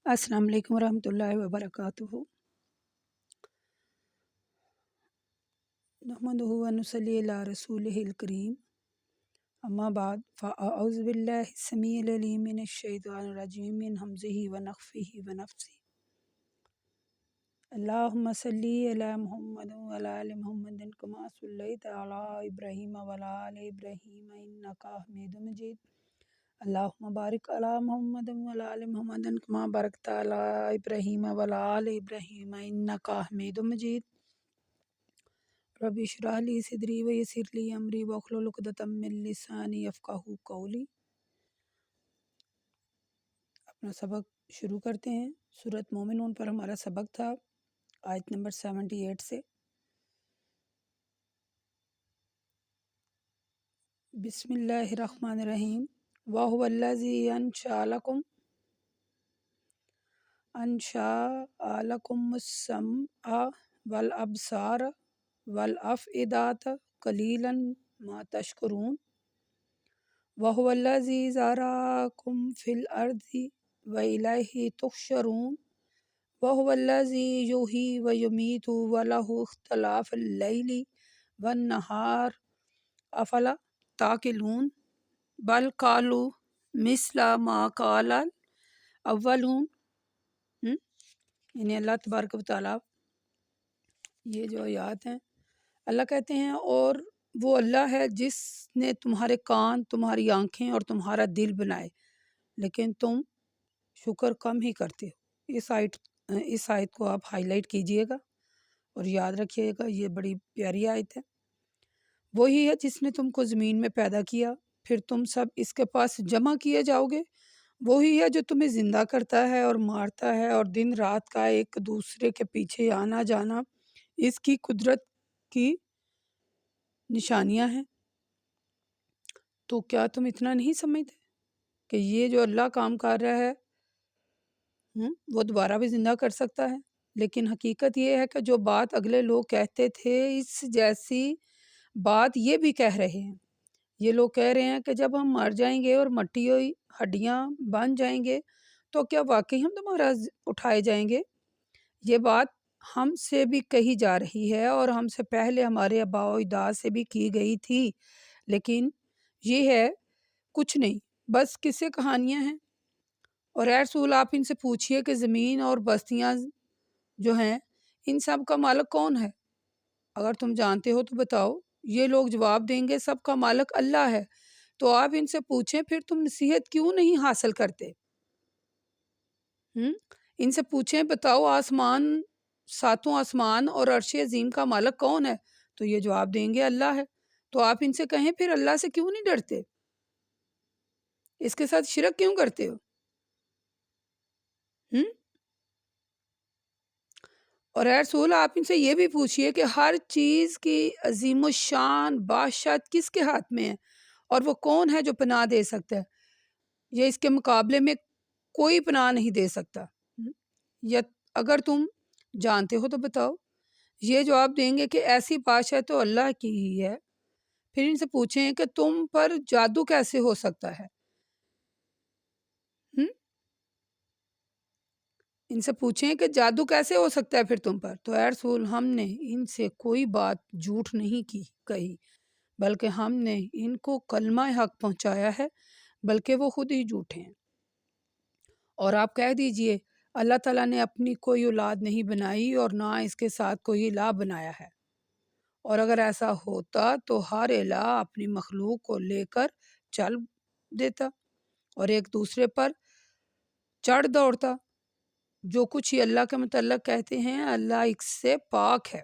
السلام علیکم ورحمۃ اللہ وبرکاتہ۔ نحمدہ ونصلی علی رسولہ الکریم، اما بعد فاعوذ باللہ السمیع العلیم من الشیطان الرجیم من ہمزہ ونفخہ ونفثہ۔ اللہم صلی علی محمد وعلی آل محمد کما صلیت علی ابراہیم وعلی آل ابراہیم انک حمید مجید۔ اللہم بارک علی محمد وعلی آل محمد کما بارکت علی ابراہیم وعلی آل ابراہیم انک حمید مجید۔ رب اشرح لی صدری ویسر لی امری واحلل عقدۃ من لسانی یفقہوا قولی۔ اپنا سبق شروع کرتے ہیں۔ سورۃ مومنون پر ہمارا سبق تھا آیت نمبر 78 سے۔ بسم اللہ الرحمن الرحیم۔ وَهُوَ الَّذِي أَنشَأَ لَكُمُ السَّمْعَ وَالْأَبْصَارَ وَالْأَفْئِدَةَ قَلِيلًا مَا تَشْكُرُونَ۔ وَهُوَ الَّذِي ذَرَأَكُمْ فِي الْأَرْضِ وَإِلَيْهِ تُحْشَرُونَ۔ وَهُوَ الَّذِي يُحْيِي وَيُمِيتُ وَلَهُ اخْتِلَافُ اللَّيْلِ وَالنَّهَارِ أَفَلَا تَعْقِلُونَ۔ بَلْ قَالُوا مِثْلَ مَا قَالَ الْأَوَّلُونَ۔ یعنی اللہ تبارک و تعالیٰ، یہ جو آیات ہیں، اللہ کہتے ہیں اور وہ اللہ ہے جس نے تمہارے کان، تمہاری آنکھیں اور تمہارا دل بنائے، لیکن تم شکر کم ہی کرتے ہو۔ اس آیت کو آپ ہائی لائٹ کیجئے گا اور یاد رکھیے گا، یہ بڑی پیاری آیت ہے۔ وہی ہے جس نے تم کو زمین میں پیدا کیا، پھر تم سب اس کے پاس جمع کیے جاؤ گے۔ وہی ہے جو تمہیں زندہ کرتا ہے اور مارتا ہے، اور دن رات کا ایک دوسرے کے پیچھے آنا جانا اس کی قدرت کی نشانیاں ہیں۔ تو کیا تم اتنا نہیں سمجھتے کہ یہ جو اللہ کام کر رہا ہے وہ دوبارہ بھی زندہ کر سکتا ہے؟ لیکن حقیقت یہ ہے کہ جو بات اگلے لوگ کہتے تھے، اس جیسی بات یہ بھی کہہ رہے ہیں۔ یہ لوگ کہہ رہے ہیں کہ جب ہم مر جائیں گے اور مٹی ہوئی ہڈیاں بن جائیں گے تو کیا واقعی ہم دوبارہ اٹھائے جائیں گے؟ یہ بات ہم سے بھی کہی جا رہی ہے اور ہم سے پہلے ہمارے آباء و اجداد سے بھی کی گئی تھی، لیکن یہ ہے کچھ نہیں، بس قصے کہانیاں ہیں۔ اور اے رسول، آپ ان سے پوچھئے کہ زمین اور بستیاں جو ہیں، ان سب کا مالک کون ہے؟ اگر تم جانتے ہو تو بتاؤ۔ یہ لوگ جواب دیں گے سب کا مالک اللہ ہے۔ تو آپ ان سے پوچھیں پھر تم نصیحت کیوں نہیں حاصل کرتے؟ ان سے پوچھیں بتاؤ ساتوں آسمان اور عرش عظیم کا مالک کون ہے؟ تو یہ جواب دیں گے اللہ ہے۔ تو آپ ان سے کہیں پھر اللہ سے کیوں نہیں ڈرتے؟ اس کے ساتھ شرک کیوں کرتے ہو؟ اور اے رسول، آپ ان سے یہ بھی پوچھئے کہ ہر چیز کی عظیم الشان بادشاہت کس کے ہاتھ میں ہے، اور وہ کون ہے جو پناہ دے سکتا ہے؟ یہ اس کے مقابلے میں کوئی پناہ نہیں دے سکتا۔ یا اگر تم جانتے ہو تو بتاؤ۔ یہ جواب دیں گے کہ ایسی بادشاہت تو اللہ کی ہی ہے۔ پھر ان سے پوچھیں کہ تم پر جادو کیسے ہو سکتا ہے؟ ان سے پوچھیں کہ جادو کیسے ہو سکتا ہے پھر تم پر؟ تو اے رسول، ہم نے ان سے کوئی بات جھوٹ نہیں کہی، بلکہ ہم نے ان کو کلمہ حق پہنچایا ہے، بلکہ وہ خود ہی جھوٹے ہیں۔ اور آپ کہہ دیجئے اللہ تعالیٰ نے اپنی کوئی اولاد نہیں بنائی اور نہ اس کے ساتھ کوئی الہ بنایا ہے، اور اگر ایسا ہوتا تو ہر الہ اپنی مخلوق کو لے کر چل دیتا اور ایک دوسرے پر چڑھ دوڑتا۔ جو کچھ ہی اللہ کے متعلق کہتے ہیں، اللہ اس سے پاک ہے۔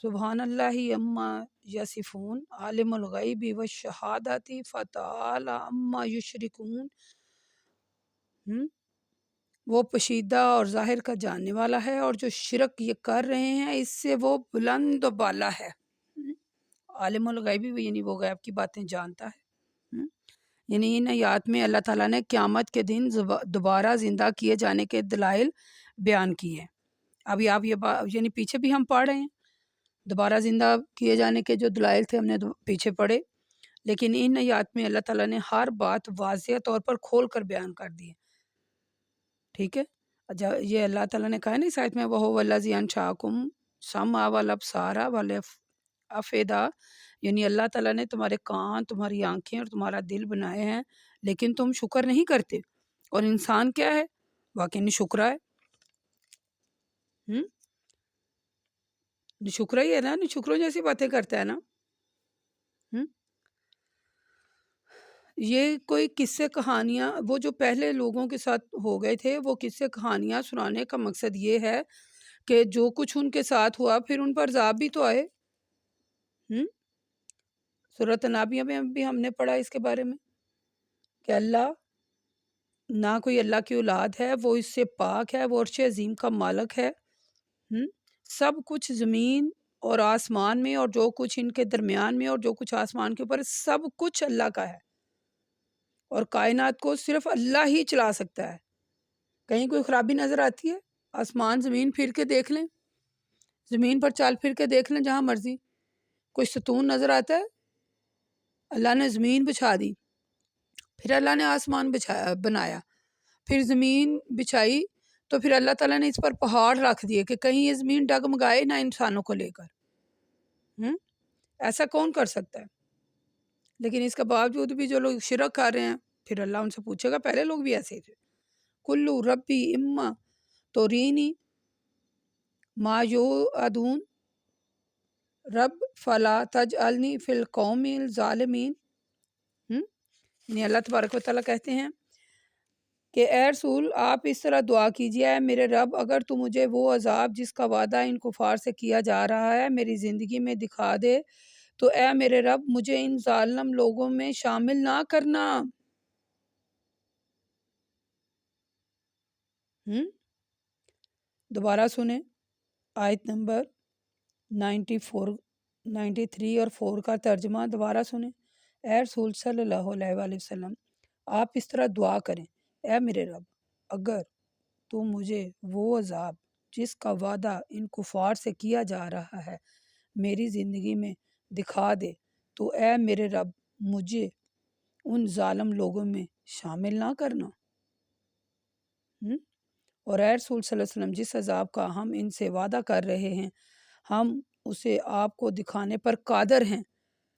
سبحان اللہ عما یصفون، عالم الغیب والشہادۃ فتعالی عما یشرکون۔ وہ پوشیدہ اور ظاہر کا جاننے والا ہے، اور جو شرک یہ کر رہے ہیں اس سے وہ بلند و بالا ہے۔ عالم الغیب یعنی وہ غیب کی باتیں جانتا ہے۔ یعنی ان آیات میں اللہ تعالیٰ نے قیامت کے دن دوبارہ زندہ کیے جانے کے دلائل بیان کیے ہیں۔ ابھی آپ یہ یعنی پیچھے بھی ہم پڑھ رہے ہیں، دوبارہ زندہ کیے جانے کے جو دلائل تھے ہم نے پیچھے پڑھے، لیکن ان آیات میں اللہ تعالیٰ نے ہر بات واضح طور پر کھول کر بیان کر دی ہے۔ ٹھیک ہے، یہ اللہ تعالیٰ نے کہا ہے نا اس آیت میں وَهُوَ الَّذِي أَنشَأَكُمْ السَّمْعَ وَالْأَبْصَارَ وَالْأَفْئِدَةَ، یعنی اللہ تعالیٰ نے تمہارے کان، تمہاری آنکھیں اور تمہارا دل بنائے ہیں، لیکن تم شکر نہیں کرتے۔ اور انسان کیا ہے؟ واقعی شکرا ہے، شکرا ہی ہے نا، شکروں جیسی باتیں کرتا ہے نا۔ یہ کوئی قصے کہانیاں وہ جو پہلے لوگوں کے ساتھ ہو گئے تھے، وہ قصے کہانیاں سنانے کا مقصد یہ ہے کہ جو کچھ ان کے ساتھ ہوا پھر ان پر عذاب بھی تو آئے۔ سورۃ النابیہ میں بھی ہم نے پڑھا اس کے بارے میں کہ اللہ نہ کوئی اللہ کی اولاد ہے، وہ اس سے پاک ہے، وہ عرش عظیم کا مالک ہے۔ سب کچھ زمین اور آسمان میں اور جو کچھ ان کے درمیان میں اور جو کچھ آسمان کے اوپر سب کچھ اللہ کا ہے، اور کائنات کو صرف اللہ ہی چلا سکتا ہے۔ کہیں کوئی خرابی نظر آتی ہے؟ آسمان زمین پھر کے دیکھ لیں، زمین پر چال پھر کے دیکھ لیں جہاں مرضی، کوئی ستون نظر آتا ہے؟ اللہ نے زمین بچھا دی، پھر اللہ نے آسمان بنایا، پھر زمین بچھائی، تو پھر اللہ تعالیٰ نے اس پر پہاڑ رکھ دیے کہ کہیں یہ زمین ڈگمگائے نہ انسانوں کو لے کر۔ ایسا کون کر سکتا ہے؟ لیکن اس کے باوجود بھی جو لوگ شرک کر رہے ہیں، پھر اللہ ان سے پوچھے گا پہلے لوگ بھی ایسے ہی تھے۔ کلو ربی اما تورینی ما یوعدون رب فلا تجعلنی فی القوم الظالمین۔ یعنی اللہ تبارک و تعالیٰ کہتے ہیں کہ اے رسول آپ اس طرح دعا کیجیے، اے میرے رب اگر تو مجھے وہ عذاب جس کا وعدہ ان کفار سے کیا جا رہا ہے میری زندگی میں دکھا دے تو اے میرے رب مجھے ان ظالم لوگوں میں شامل نہ کرنا۔ دوبارہ سنیں آیت نمبر 93 اور 4 کا ترجمہ دوبارہ سنیں۔ اے رسول صلی اللہ علیہ وآلہ وسلم آپ اس طرح دعا کریں، اے میرے رب اگر تو مجھے وہ عذاب جس کا وعدہ ان کفار سے کیا جا رہا ہے میری زندگی میں دکھا دے تو اے میرے رب مجھے ان ظالم لوگوں میں شامل نہ کرنا۔ اور اے رسول صلی اللہ علیہ وسلم جس عذاب کا ہم ان سے وعدہ کر رہے ہیں ہم اسے آپ کو دکھانے پر قادر ہیں،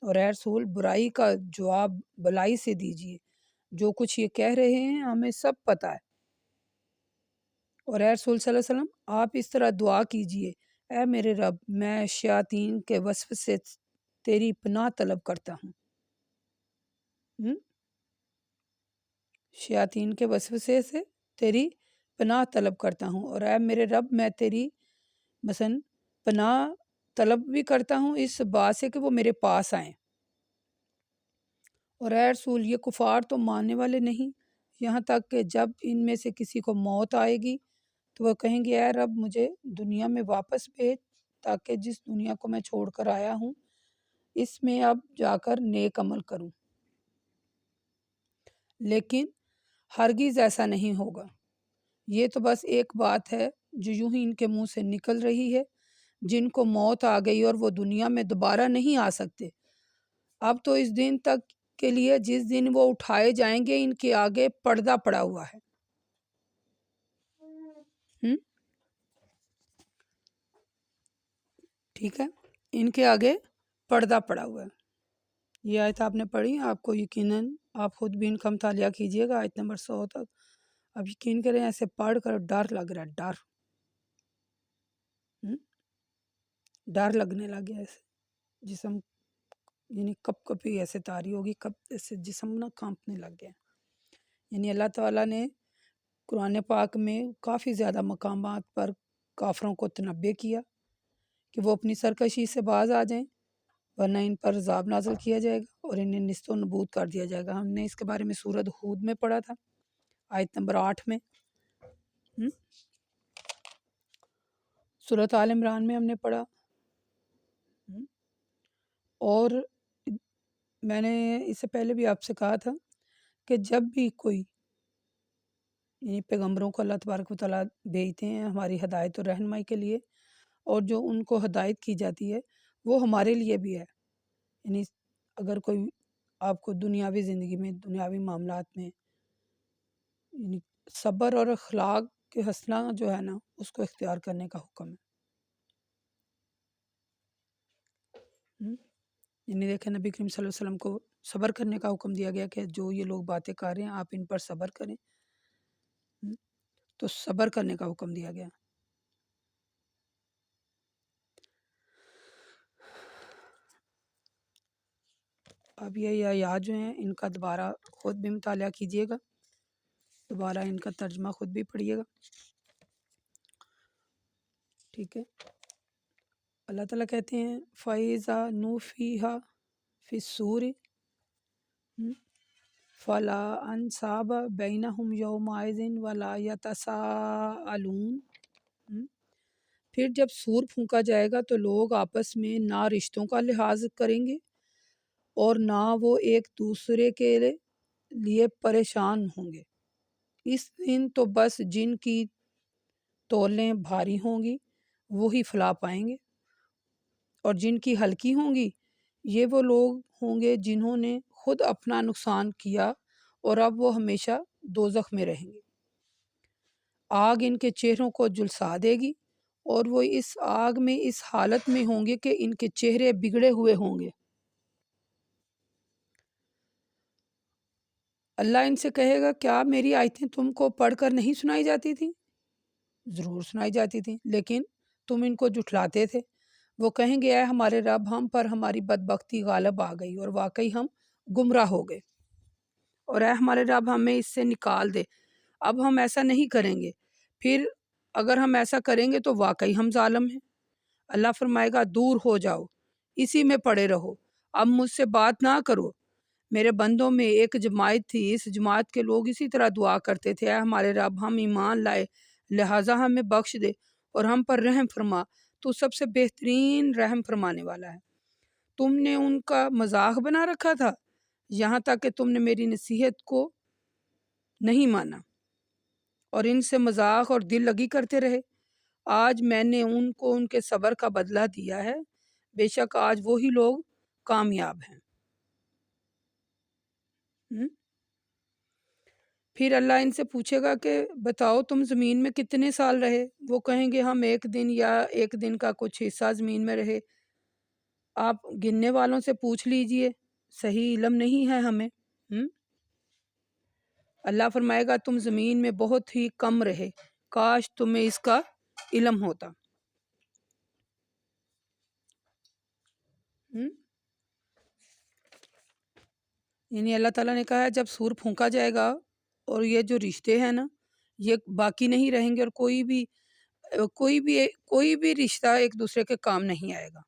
اور اے رسول برائی کا جواب بلائی سے دیجیے، جو کچھ یہ کہہ رہے ہیں ہمیں سب پتہ ہے۔ اور اے رسول صلی اللہ علیہ وسلم آپ اس طرح دعا کیجئے، اے میرے رب میں شیاطین کے وصف سے تیری پناہ طلب کرتا ہوں۔ شیاطین کے وسوسے سے تیری پناہ طلب کرتا ہوں، اور اے میرے رب میں تیری مثلا پناہ طلب بھی کرتا ہوں اس بات سے کہ وہ میرے پاس آئیں۔ اور اے رسول یہ کفار تو ماننے والے نہیں، یہاں تک کہ جب ان میں سے کسی کو موت آئے گی تو وہ کہیں گے اے رب مجھے دنیا میں واپس بھیج تاکہ جس دنیا کو میں چھوڑ کر آیا ہوں اس میں اب جا کر نیک عمل کروں۔ لیکن ہرگز ایسا نہیں ہوگا، یہ تو بس ایک بات ہے جو یوں ہی ان کے منہ سے نکل رہی ہے، جن کو موت آ گئی اور وہ دنیا میں دوبارہ نہیں آ سکتے۔ اب تو اس دن تک کے لیے جس دن وہ اٹھائے جائیں گے ان کے آگے پردہ پڑا ہوا ہے۔ ٹھیک ہے، ان کے آگے پردہ پڑا ہوا ہے۔ یہ آیت آپ نے پڑھی، آپ کو یقیناً آپ خود بھی ان کا مطالعہ کیجئے گا آیت نمبر 100 تک۔ اب یقین کریں ایسے پڑھ کر ڈر لگ رہا ہے، ڈر لگنے لگ گیا، ایسے جسم یعنی کپ کپی ایسے تاری ہوگی، کب ایسے جسم نہ کانپنے لگ گیا۔ یعنی اللہ تعالیٰ نے قرآن پاک میں کافی زیادہ مقامات پر کافروں کو تنبیہ کیا کہ وہ اپنی سرکشی سے باز آ جائیں ورنہ ان پر عذاب نازل کیا جائے گا اور انہیں نیست و نبود کر دیا جائے گا۔ ہم نے اس کے بارے میں سورۃ ہود میں پڑھا تھا آیت نمبر 8 میں، سورۃ آل عمران میں ہم نے پڑھا، اور میں نے اس سے پہلے بھی آپ سے کہا تھا کہ جب بھی کوئی یعنی پیغمبروں کو اللہ تبارک و تعالیٰ بھیجتے ہیں ہماری ہدایت اور رہنمائی کے لیے، اور جو ان کو ہدایت کی جاتی ہے وہ ہمارے لیے بھی ہے۔ یعنی اگر کوئی آپ کو دنیاوی زندگی میں دنیاوی معاملات میں یعنی صبر اور اخلاق کے حسنہ جو ہے نا اس کو اختیار کرنے کا حکم ہے۔ یعنی دیکھیں نبی کریم صلی اللہ علیہ وسلم کو صبر کرنے کا حکم دیا گیا کہ جو یہ لوگ باتیں کر رہے ہیں آپ ان پر صبر کریں، تو صبر کرنے کا حکم دیا گیا۔ اب یہ آیات جو ہیں ان کا دوبارہ خود بھی مطالعہ کیجیے گا، دوبارہ ان کا ترجمہ خود بھی پڑھیے گا، ٹھیک ہے۔ اللہ تعالیٰ کہتے ہیں فَإِذَا نُفِخَ فِي الصُّورِ فَلَا أَنْسَابَ بَيْنَهُمْ يَوْمَئِذٍ وَلَا يَتَسَاءَلُونَ۔ پھر جب سور پھونکا جائے گا تو لوگ آپس میں نہ رشتوں کا لحاظ کریں گے اور نہ وہ ایک دوسرے کے لیے پریشان ہوں گے۔ اس دن تو بس جن کی تولیں بھاری ہوں گی وہی فلاح پائیں گے، اور جن کی ہلکی ہوں گی یہ وہ لوگ ہوں گے جنہوں نے خود اپنا نقصان کیا اور اب وہ ہمیشہ دوزخ میں رہیں گے۔ آگ ان کے چہروں کو جھلسا دے گی اور وہ اس آگ میں اس حالت میں ہوں گے کہ ان کے چہرے بگڑے ہوئے ہوں گے۔ اللہ ان سے کہے گا کیا میری آیتیں تم کو پڑھ کر نہیں سنائی جاتی تھیں؟ ضرور سنائی جاتی تھیں، لیکن تم ان کو جھٹلاتے تھے۔ وہ کہیں گے اے ہمارے رب ہم پر ہماری بدبختی غالب آ گئی اور واقعی ہم گمراہ ہو گئے، اور اے ہمارے رب ہمیں اس سے نکال دے، اب ہم ایسا نہیں کریں گے، پھر اگر ہم ایسا کریں گے تو واقعی ہم ظالم ہیں۔ اللہ فرمائے گا دور ہو جاؤ، اسی میں پڑے رہو، اب مجھ سے بات نہ کرو۔ میرے بندوں میں ایک جماعت تھی، اس جماعت کے لوگ اسی طرح دعا کرتے تھے اے ہمارے رب ہم ایمان لائے لہٰذا ہمیں بخش دے اور ہم پر رحم فرما، تو سب سے بہترین رحم فرمانے والا ہے۔ تم نے ان کا مذاق بنا رکھا تھا یہاں تک کہ تم نے میری نصیحت کو نہیں مانا اور ان سے مذاق اور دل لگی کرتے رہے۔ آج میں نے ان کو ان کے صبر کا بدلہ دیا ہے، بے شک آج وہی لوگ کامیاب ہیں۔ پھر اللہ ان سے پوچھے گا کہ بتاؤ تم زمین میں کتنے سال رہے؟ وہ کہیں گے ہم ایک دن یا ایک دن کا کچھ حصہ زمین میں رہے۔ آپ گننے والوں سے پوچھ لیجئے، صحیح علم نہیں ہے ہمیں۔ اللہ فرمائے گا تم زمین میں بہت ہی کم رہے، کاش تمہیں اس کا علم ہوتا۔ یعنی اللہ تعالیٰ نے کہا ہے جب سور پھونکا جائے گا اور یہ جو رشتے ہیں نا یہ باقی نہیں رہیں گے، اور کوئی بھی رشتہ ایک دوسرے کے کام نہیں آئے گا۔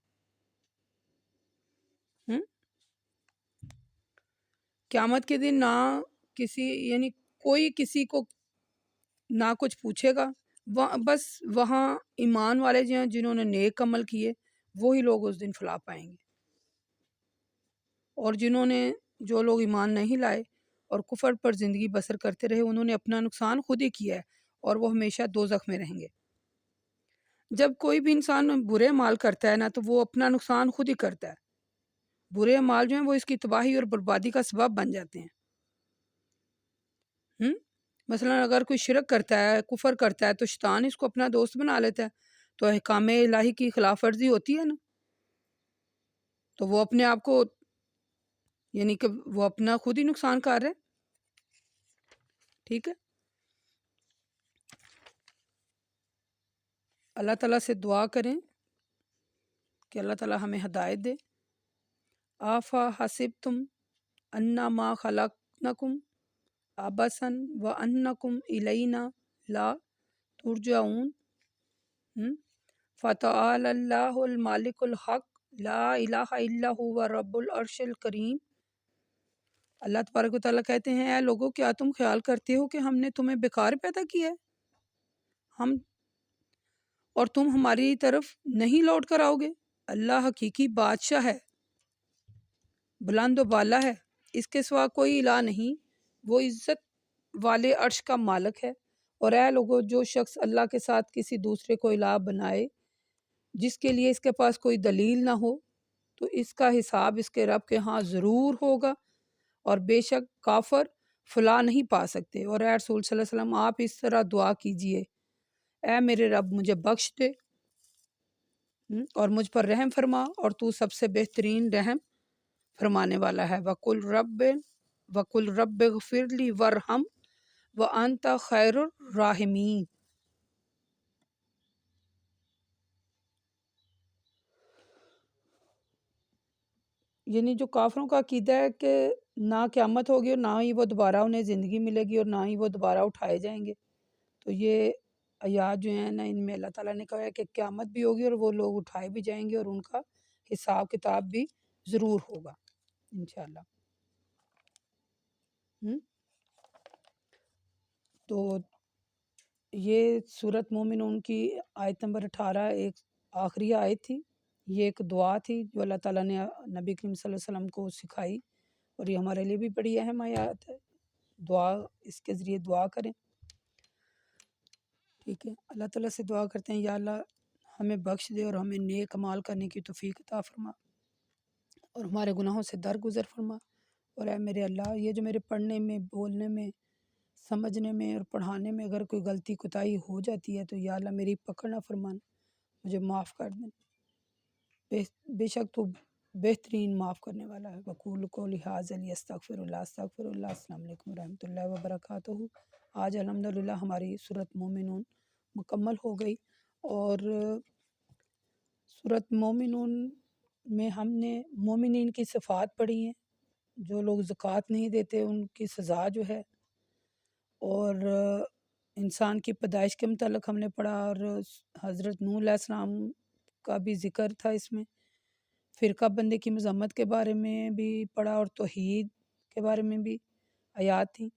قیامت کے دن نہ کوئی کسی کو نہ کچھ پوچھے گا، بس وہاں ایمان والے جو ہیں جنہوں نے نیک عمل کیے وہی لوگ اس دن فلاح پائیں گے، اور جو لوگ ایمان نہیں لائے اور کفر پر زندگی بسر کرتے رہے انہوں نے اپنا نقصان خود ہی کیا ہے اور وہ ہمیشہ دوزخ میں رہیں گے۔ جب کوئی بھی انسان برے اعمال کرتا ہے نا تو وہ اپنا نقصان خود ہی کرتا ہے، برے اعمال جو ہیں وہ اس کی تباہی اور بربادی کا سبب بن جاتے ہیں۔ مثلا اگر کوئی شرک کرتا ہے، کفر کرتا ہے تو شیطان اس کو اپنا دوست بنا لیتا ہے، تو احکام الہی کی خلاف ورزی ہوتی ہے نا، تو وہ اپنے آپ کو کہ وہ اپنا خود ہی نقصان کر رہے ہیں، ٹھیک ہے۔ اللہ تعالیٰ سے دعا کریں کہ اللہ تعالیٰ ہمیں ہدایت دے۔ آفا حسبتم انما خلقنکم عبثا وانکم الینا لا ترجعون فتعالی اللہ المالک الحق لا الہ الا هو رب العرش الکریم۔ اللہ تبارک و تعالیٰ کہتے ہیں اے لوگو کیا تم خیال کرتے ہو کہ ہم نے تمہیں بیکار پیدا کیا ہے، اور تم ہماری طرف نہیں لوٹ کر آؤ گے؟ اللہ حقیقی بادشاہ ہے، بلند و بالا ہے، اس کے سوا کوئی الہ نہیں، وہ عزت والے عرش کا مالک ہے۔ اور اے لوگو جو شخص اللہ کے ساتھ کسی دوسرے کو الہ بنائے جس کے لیے اس کے پاس کوئی دلیل نہ ہو تو اس کا حساب اس کے رب کے ہاں ضرور ہوگا، اور بے شک کافر فلاح نہیں پا سکتے۔ اور اے رسول صلی اللہ علیہ وسلم آپ اس طرح دعا کیجئے، اے میرے رب مجھے بخش دے اور مجھ پر رحم فرما، اور تو سب سے بہترین رحم فرمانے والا ہے۔ وَقُلْ رَبِّ اغْفِرْ لِي وَارْحَمْ وَأَنْتَ خَيْرُ الرَّاحِمِينَ۔ یعنی جو کافروں کا عقیدہ ہے کہ نہ قیامت ہوگی اور نہ ہی وہ دوبارہ انہیں زندگی ملے گی اور نہ ہی وہ دوبارہ اٹھائے جائیں گے، تو یہ آیات جو ہیں نا، ان میں اللہ تعالیٰ نے کہا ہے کہ قیامت بھی ہوگی اور وہ لوگ اٹھائے بھی جائیں گے اور ان کا حساب کتاب بھی ضرور ہوگا انشاءاللہ۔ تو یہ سورۃ مومنون کی آیت نمبر 18 ایک آخری آیت تھی، یہ ایک دعا تھی جو اللہ تعالیٰ نے نبی کریم صلی اللہ علیہ وسلم کو سکھائی، اور یہ ہمارے لیے بھی بڑی اہم آیات ہے۔ دعا، اس کے ذریعے دعا کریں، ٹھیک ہے۔ اللہ تعالیٰ سے دعا کرتے ہیں، یا اللہ ہمیں بخش دے اور ہمیں نیک عمال کرنے کی توفیق عطا فرما، اور ہمارے گناہوں سے درگزر فرما۔ اور اے میرے اللہ، یہ جو میرے پڑھنے میں، بولنے میں، سمجھنے میں اور پڑھانے میں اگر کوئی غلطی کوتاہی ہو جاتی ہے تو یا اللہ میری پکڑ نہ فرمان، مجھے معاف کر دیں، بے شک تو بہترین معاف کرنے والا ہے۔ وقول قولی ھذا استغفر اللہ۔ السلام علیکم ورحمۃ اللہ وبرکاتہ۔ آج الحمدللہ ہماری سورۃ مومنون مکمل ہو گئی، اور سورۃ مومنون میں ہم نے مومنین کی صفات پڑھی ہیں۔ جو لوگ زکوٰۃ نہیں دیتے ان کی سزا جو ہے، اور انسان کی پیدائش کے متعلق ہم نے پڑھا، اور حضرت نوح علیہ السلام کا بھی ذکر تھا اس میں، فرقہ بندی کی مذمت کے بارے میں بھی پڑھا، اور توحید کے بارے میں بھی آیات تھیں۔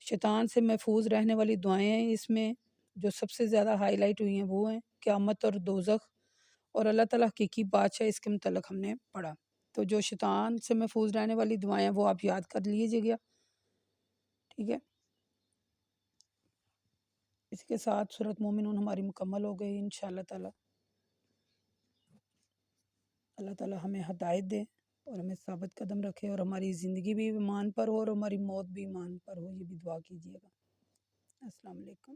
شیطان سے محفوظ رہنے والی دعائیں ہیں اس میں، جو سب سے زیادہ ہائی لائٹ ہوئی ہیں وہ ہیں قیامت اور دوزخ، اور اللہ تعالیٰ حقیقی بادشاہ، اس کے متعلق ہم نے پڑھا۔ تو جو شیطان سے محفوظ رہنے والی دعائیں ہیں وہ آپ یاد کر لیجیے گا، ٹھیک ہے۔ اس کے ساتھ سورۃ مومنون ہماری مکمل ہو گئی انشاءاللہ تعالیٰ۔ اللہ تعالیٰ ہمیں ہدایت دے اور ہمیں ثابت قدم رکھے، اور ہماری زندگی بھی ایمان پر ہو اور ہماری موت بھی ایمان پر ہو، یہ بھی دعا کیجیے گا۔ السلام علیکم۔